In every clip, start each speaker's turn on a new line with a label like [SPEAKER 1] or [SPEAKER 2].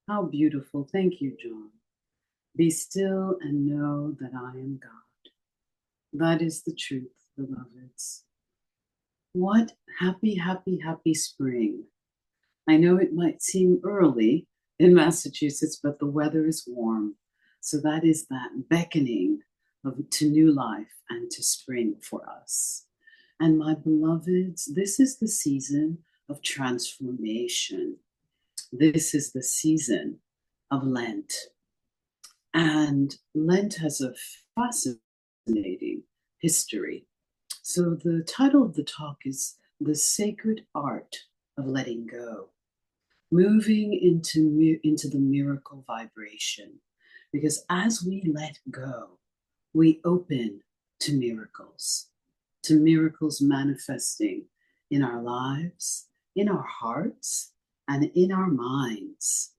[SPEAKER 1] How beautiful. Thank you, John. Be still and know that I am God. That is the truth, beloveds. What happy, happy, happy spring. I know it might seem early in Massachusetts, but the weather is warm. So that is that beckoning to new life and to spring for us. And my beloveds, this is the season of transformation. This is the season of Lent. And Lent has a fascinating history. So the title of the talk is The Sacred Art of Letting Go, moving into the miracle vibration. Because as we let go, we open to miracles manifesting in our lives, in our hearts, and in our minds.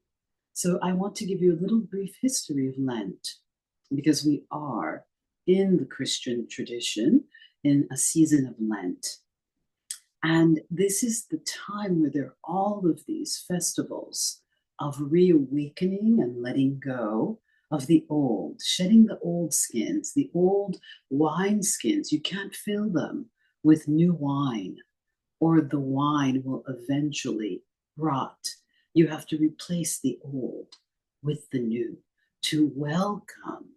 [SPEAKER 1] So I want to give you a little brief history of Lent because we are in the Christian tradition in a season of Lent. And this is the time where there are all of these festivals of reawakening and letting go of the old, shedding the old skins, the old wine skins. You can't fill them with new wine, or the wine will eventually rot. You have to replace the old with the new to welcome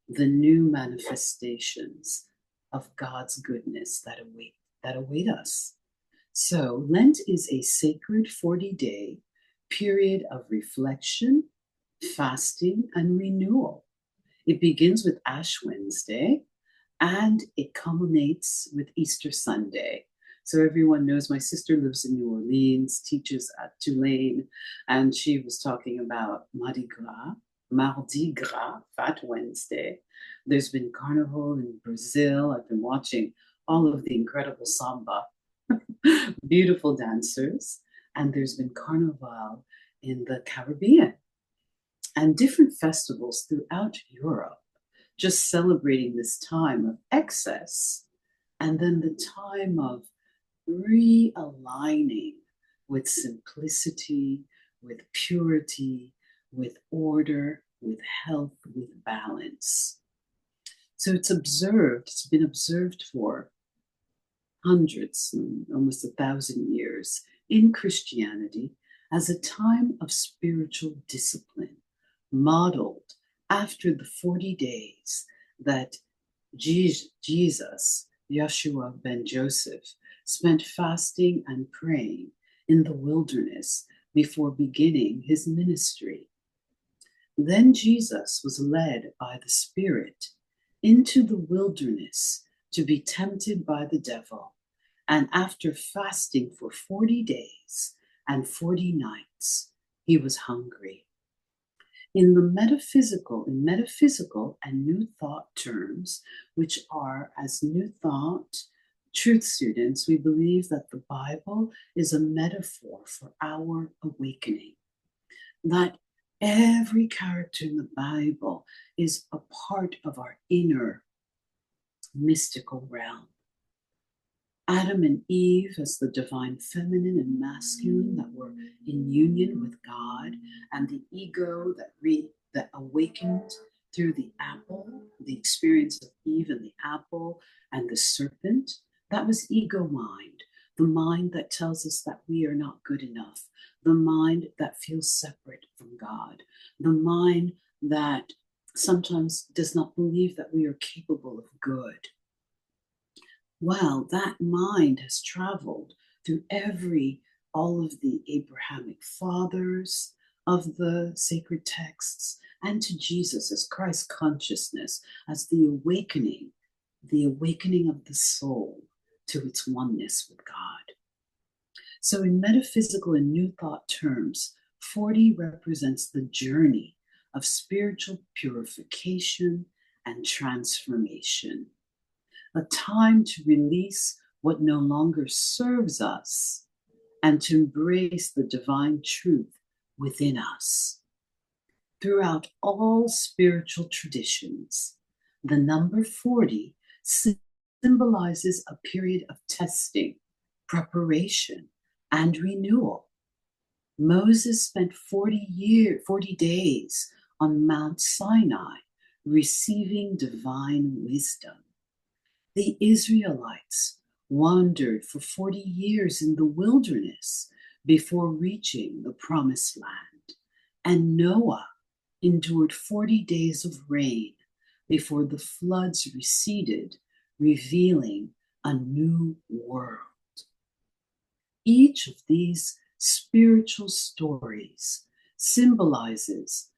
[SPEAKER 1] the new manifestations of God's goodness that await us. So Lent is a sacred 40-day period of reflection, fasting, and renewal. It begins with Ash Wednesday and it culminates with Easter Sunday. So everyone knows my sister lives in New Orleans, teaches at Tulane, and she was talking about Mardi Gras, Fat Wednesday. There's been Carnival in Brazil. I've been watching all of the incredible samba, beautiful dancers, and there's been Carnival in the Caribbean and different festivals throughout Europe, just celebrating this time of excess and then the time of realigning with simplicity, with purity, with order, with health, with balance. So it's been observed for hundreds, almost 1,000 years in Christianity as a time of spiritual discipline, modeled after the 40 days that Jesus, Yeshua ben Joseph, spent fasting and praying in the wilderness before beginning his ministry. Then Jesus was led by the Spirit into the wilderness to be tempted by the devil. And after fasting for 40 days and 40 nights, he was hungry. In metaphysical and New Thought terms, which are as New Thought truth students, we believe that the Bible is a metaphor for our awakening. That every character in the Bible is a part of our inner mystical realm. Adam and Eve as the divine feminine and masculine that were in union with God, and the ego that awakened through the apple, the experience of Eve and the apple and the serpent. That was ego mind, the mind that tells us that we are not good enough, the mind that feels separate from God, the mind that sometimes does not believe that we are capable of good. Well, that mind has traveled through all of the Abrahamic fathers of the sacred texts and to Jesus as Christ consciousness, as the awakening of the soul to its oneness with God. So in metaphysical and New Thought terms, 40 represents the journey of spiritual purification and transformation. A time to release what no longer serves us and to embrace the divine truth within us. Throughout all spiritual traditions, the number 40 symbolizes a period of testing, preparation, and renewal. Moses spent 40 days on Mount Sinai receiving divine wisdom. The Israelites wandered for 40 years in the wilderness before reaching the promised land. And Noah endured 40 days of rain before the floods receded, revealing a new world. Each of these spiritual stories symbolizes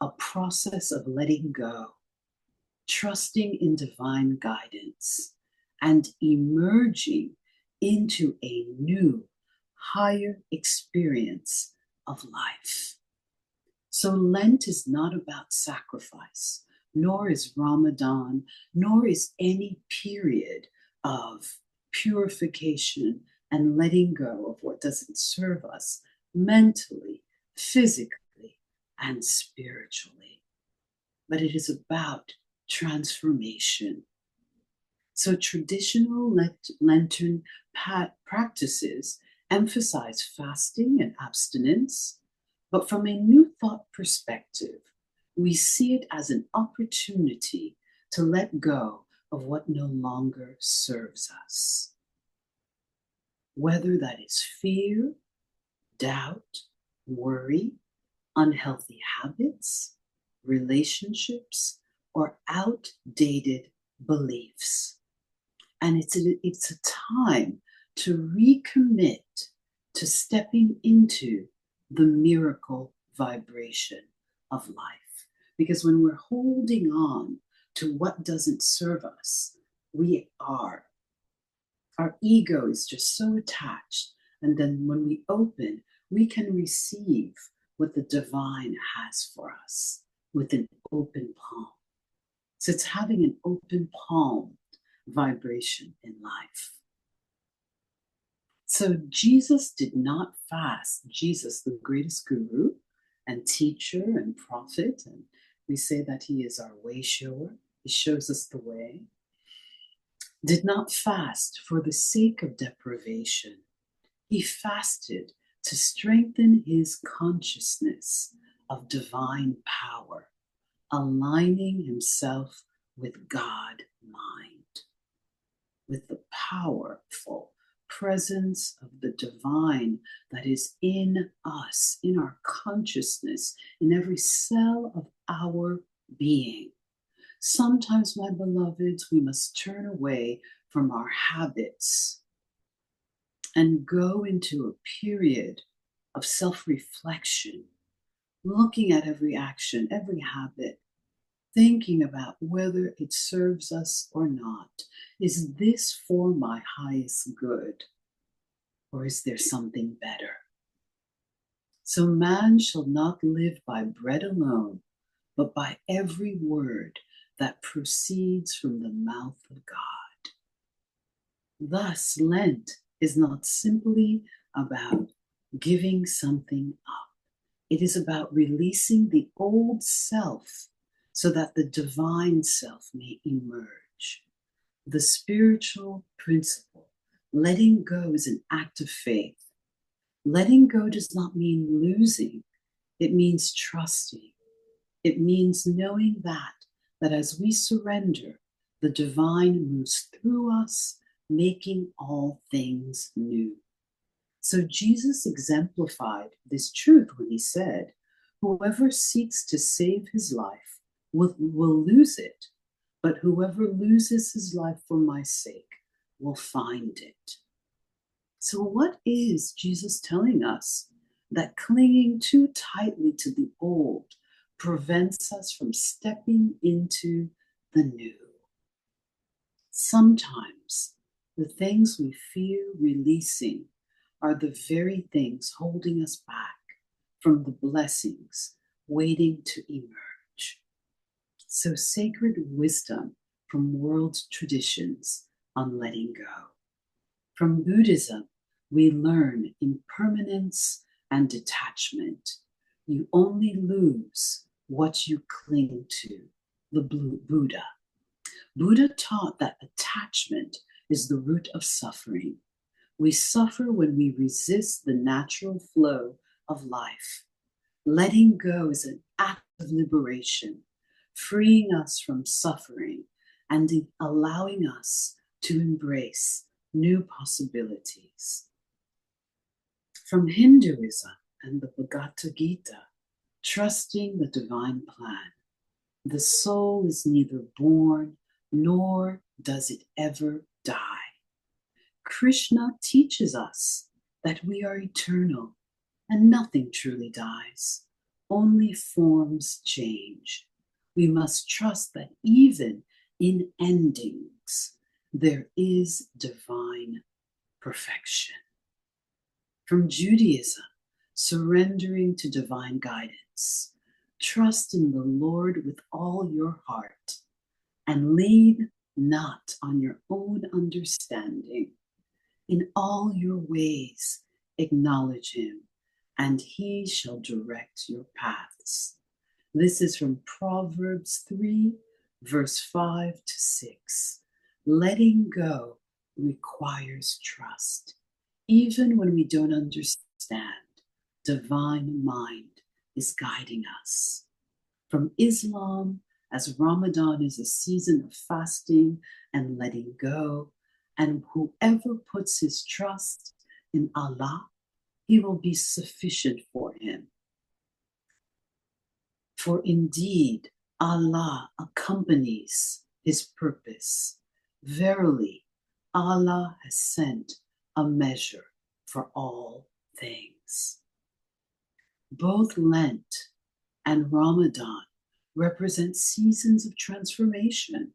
[SPEAKER 1] a process of letting go, trusting in divine guidance, and emerging into a new, higher experience of life. So Lent is not about sacrifice, nor is Ramadan, nor is any period of purification and letting go of what doesn't serve us mentally, physically, and spiritually. But it is about transformation. So traditional Lenten practices emphasize fasting and abstinence, but from a new thought perspective, we see it as an opportunity to let go of what no longer serves us. Whether that is fear, doubt, worry, unhealthy habits, relationships, or outdated beliefs. And it's a time to recommit to stepping into the miracle vibration of life. Because when we're holding on to what doesn't serve us, our ego is just so attached. And then when we open, we can receive what the divine has for us with an open palm. So it's having an open palm vibration in life. So Jesus did not fast. Jesus, the greatest guru and teacher and prophet, and we say that he is our way shower. He shows us the way. Did not fast for the sake of deprivation. He fasted to strengthen his consciousness of divine power, aligning himself with God mind, with the powerful presence of the divine that is in us, in our consciousness, in every cell of our being. Sometimes, my beloveds, we must turn away from our habits and go into a period of self-reflection, looking at every action, every habit, thinking about whether it serves us or not. Is this for my highest good, or is there something better? So man shall not live by bread alone, but by every word that proceeds from the mouth of God. Thus, Lent is not simply about giving something up. It is about releasing the old self so that the divine self may emerge. The spiritual principle, letting go, is an act of faith. Letting go does not mean losing. It means trusting. It means knowing that as we surrender, the divine moves through us, making all things new. So Jesus exemplified this truth when he said, whoever seeks to save his life will lose it, but whoever loses his life for my sake will find it. So what is Jesus telling us? That clinging too tightly to the old prevents us from stepping into the new. Sometimes the things we fear releasing are the very things holding us back from the blessings waiting to emerge. So sacred wisdom from world traditions on letting go. From Buddhism, we learn impermanence and detachment. You only lose what you cling to, the Buddha. Buddha taught that attachment is the root of suffering. We suffer when we resist the natural flow of life. Letting go is an act of liberation, freeing us from suffering and allowing us to embrace new possibilities. From Hinduism and the Bhagavad Gita, trusting the divine plan. The soul is neither born nor does it ever die. Krishna teaches us that we are eternal and nothing truly dies, only forms change. We must trust that even in endings, there is divine perfection. From Judaism, surrendering to divine guidance, trust in the Lord with all your heart and lean not on your own understanding. In all your ways, acknowledge him, and he shall direct your paths. This is from Proverbs 3, verse 5 to 6. Letting go requires trust. Even when we don't understand, divine mind is guiding us. From Islam, as Ramadan is a season of fasting and letting go, and whoever puts his trust in Allah, he will be sufficient for him. For indeed, Allah accompanies his purpose. Verily, Allah has sent a measure for all things. Both Lent and Ramadan represent seasons of transformation,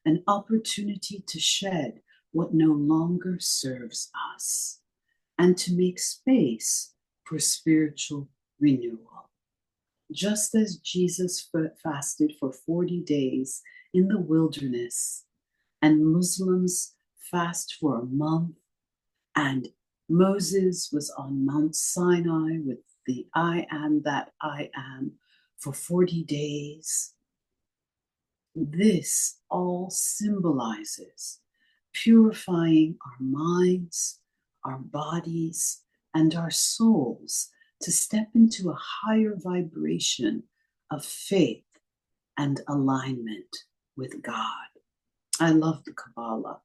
[SPEAKER 1] an opportunity to shed what no longer serves us, and to make space for spiritual renewal. Just as Jesus fasted for 40 days in the wilderness, and Muslims fast for a month, and Moses was on Mount Sinai with the I am that I am for 40 days. This all symbolizes purifying our minds, our bodies, and our souls to step into a higher vibration of faith and alignment with God. I love the Kabbalah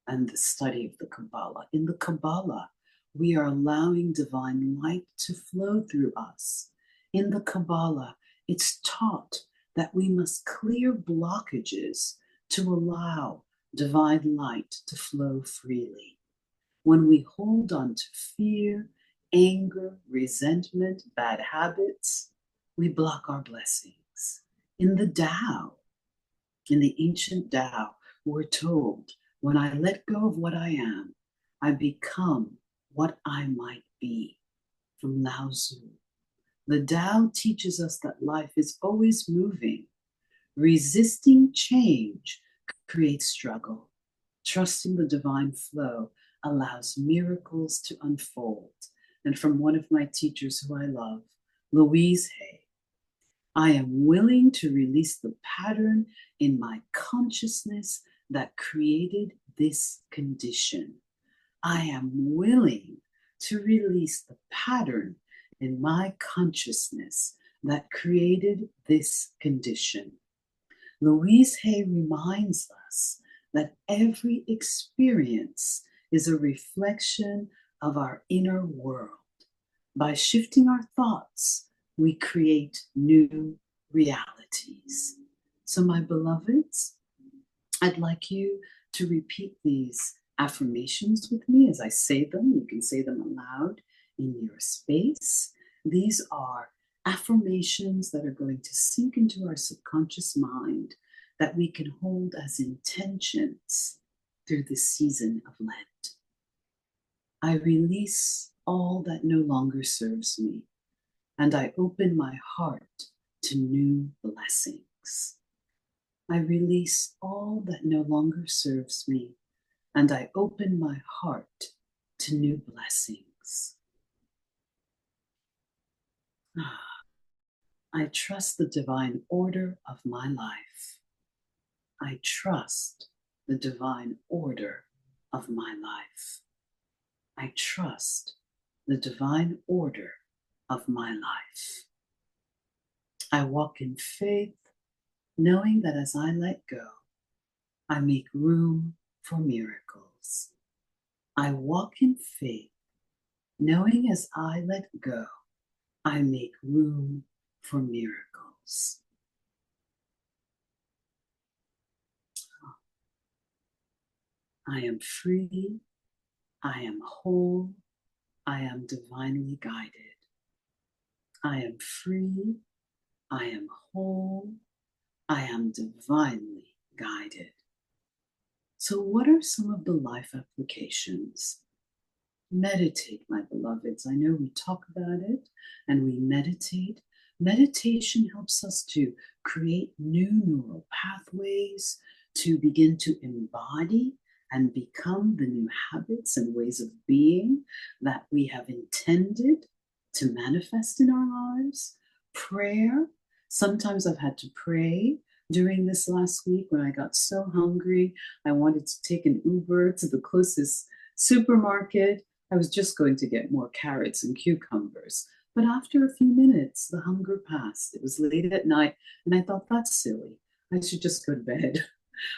[SPEAKER 1] and the study of the Kabbalah. In the Kabbalah, we are allowing divine light to flow through us. In the Kabbalah, it's taught that we must clear blockages to allow divine light to flow freely. When we hold on to fear, anger, resentment, bad habits, we block our blessings. In the Tao, in the ancient Tao, we're told, when I let go of what I am, I become what I might be. From Lao Tzu. The Tao teaches us that life is always moving. Resisting change creates struggle. Trusting the divine flow allows miracles to unfold. And from one of my teachers who I love, Louise Hay, I am willing to release the pattern in my consciousness that created this condition. I am willing to release the pattern in my consciousness that created this condition. Louise Hay reminds us that every experience is a reflection of our inner world. By shifting our thoughts, we create new realities. So, my beloveds, I'd like you to repeat these affirmations with me as I say them. You can say them aloud in your space. These are affirmations that are going to sink into our subconscious mind that we can hold as intentions through this season of Lent. I release all that no longer serves me, and I open my heart to new blessings. I release all that no longer serves me, and I open my heart to new blessings. I trust the divine order of my life. I trust the divine order of my life. I trust the divine order of my life. I walk in faith, knowing that as I let go, I make room for miracles. I walk in faith, knowing as I let go, I make room for miracles. I am free, I am whole, I am divinely guided. I am free, I am whole, I am divinely guided. So, what are some of the life applications? Meditate, my beloveds. I know we talk about it and we meditate. Meditation helps us to create new neural pathways, to begin to embody and become the new habits and ways of being that we have intended to manifest in our lives. Prayer. Sometimes I've had to pray during this last week when I got so hungry. I wanted to take an Uber to the closest supermarket. I was just going to get more carrots and cucumbers. But after a few minutes, the hunger passed. It was late at night, and I thought, that's silly. I should just go to bed.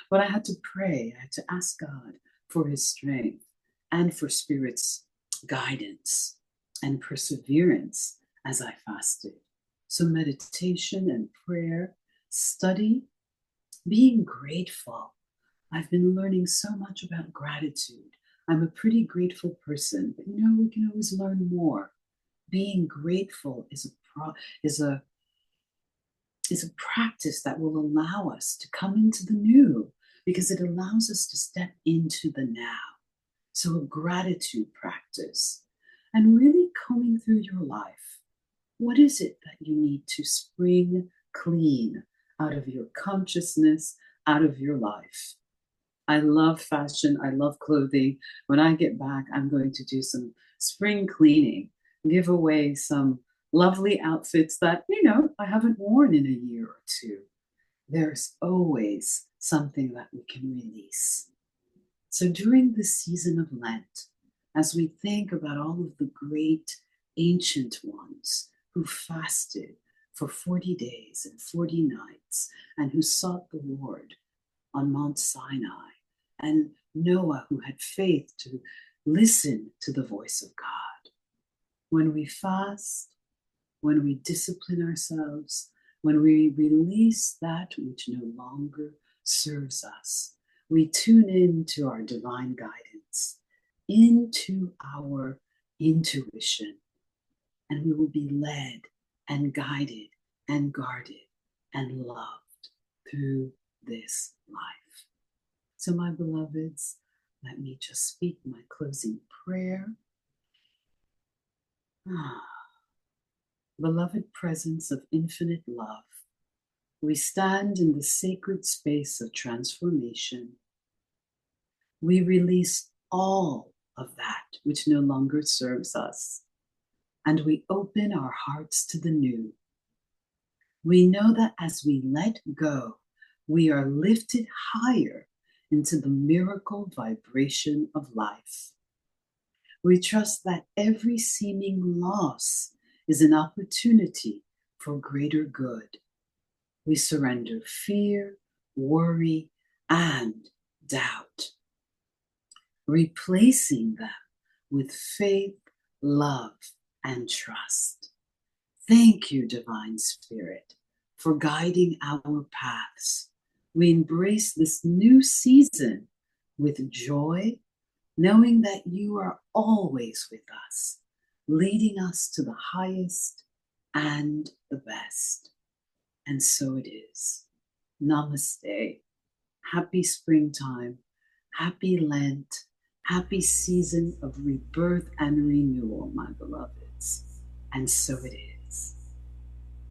[SPEAKER 1] But I had to pray. I had to ask God for his strength and for Spirit's guidance and perseverance as I fasted. So meditation and prayer, study, being grateful. I've been learning so much about gratitude. I'm a pretty grateful person, but we can always learn more. Being grateful is a practice that will allow us to come into the new, because it allows us to step into the now. So a gratitude practice, and really combing through your life. What is it that you need to spring clean out of your consciousness, out of your life? I love fashion. I love clothing. When I get back, I'm going to do some spring cleaning, give away some lovely outfits that, I haven't worn in a year or two. There's always something that we can release. So during this season of Lent, as we think about all of the great ancient ones who fasted for 40 days and 40 nights and who sought the Lord on Mount Sinai, and Noah, who had faith to listen to the voice of God. When we fast, when we discipline ourselves, when we release that which no longer serves us, we tune into our divine guidance, into our intuition, and we will be led and guided and guarded and loved through this life. So, my beloveds, let me just speak my closing prayer. Beloved presence of infinite love, we stand in the sacred space of transformation. We release all of that which no longer serves us, and we open our hearts to the new. We know that as we let go, we are lifted higher into the miracle vibration of life. We trust that every seeming loss is an opportunity for greater good. We surrender fear, worry, and doubt, replacing them with faith, love, and trust. Thank you, Divine Spirit, for guiding our paths. We embrace this new season with joy, knowing that you are always with us, leading us to the highest and the best. And so it is. Namaste. Happy springtime. Happy Lent. Happy season of rebirth and renewal, my beloveds. And so it is.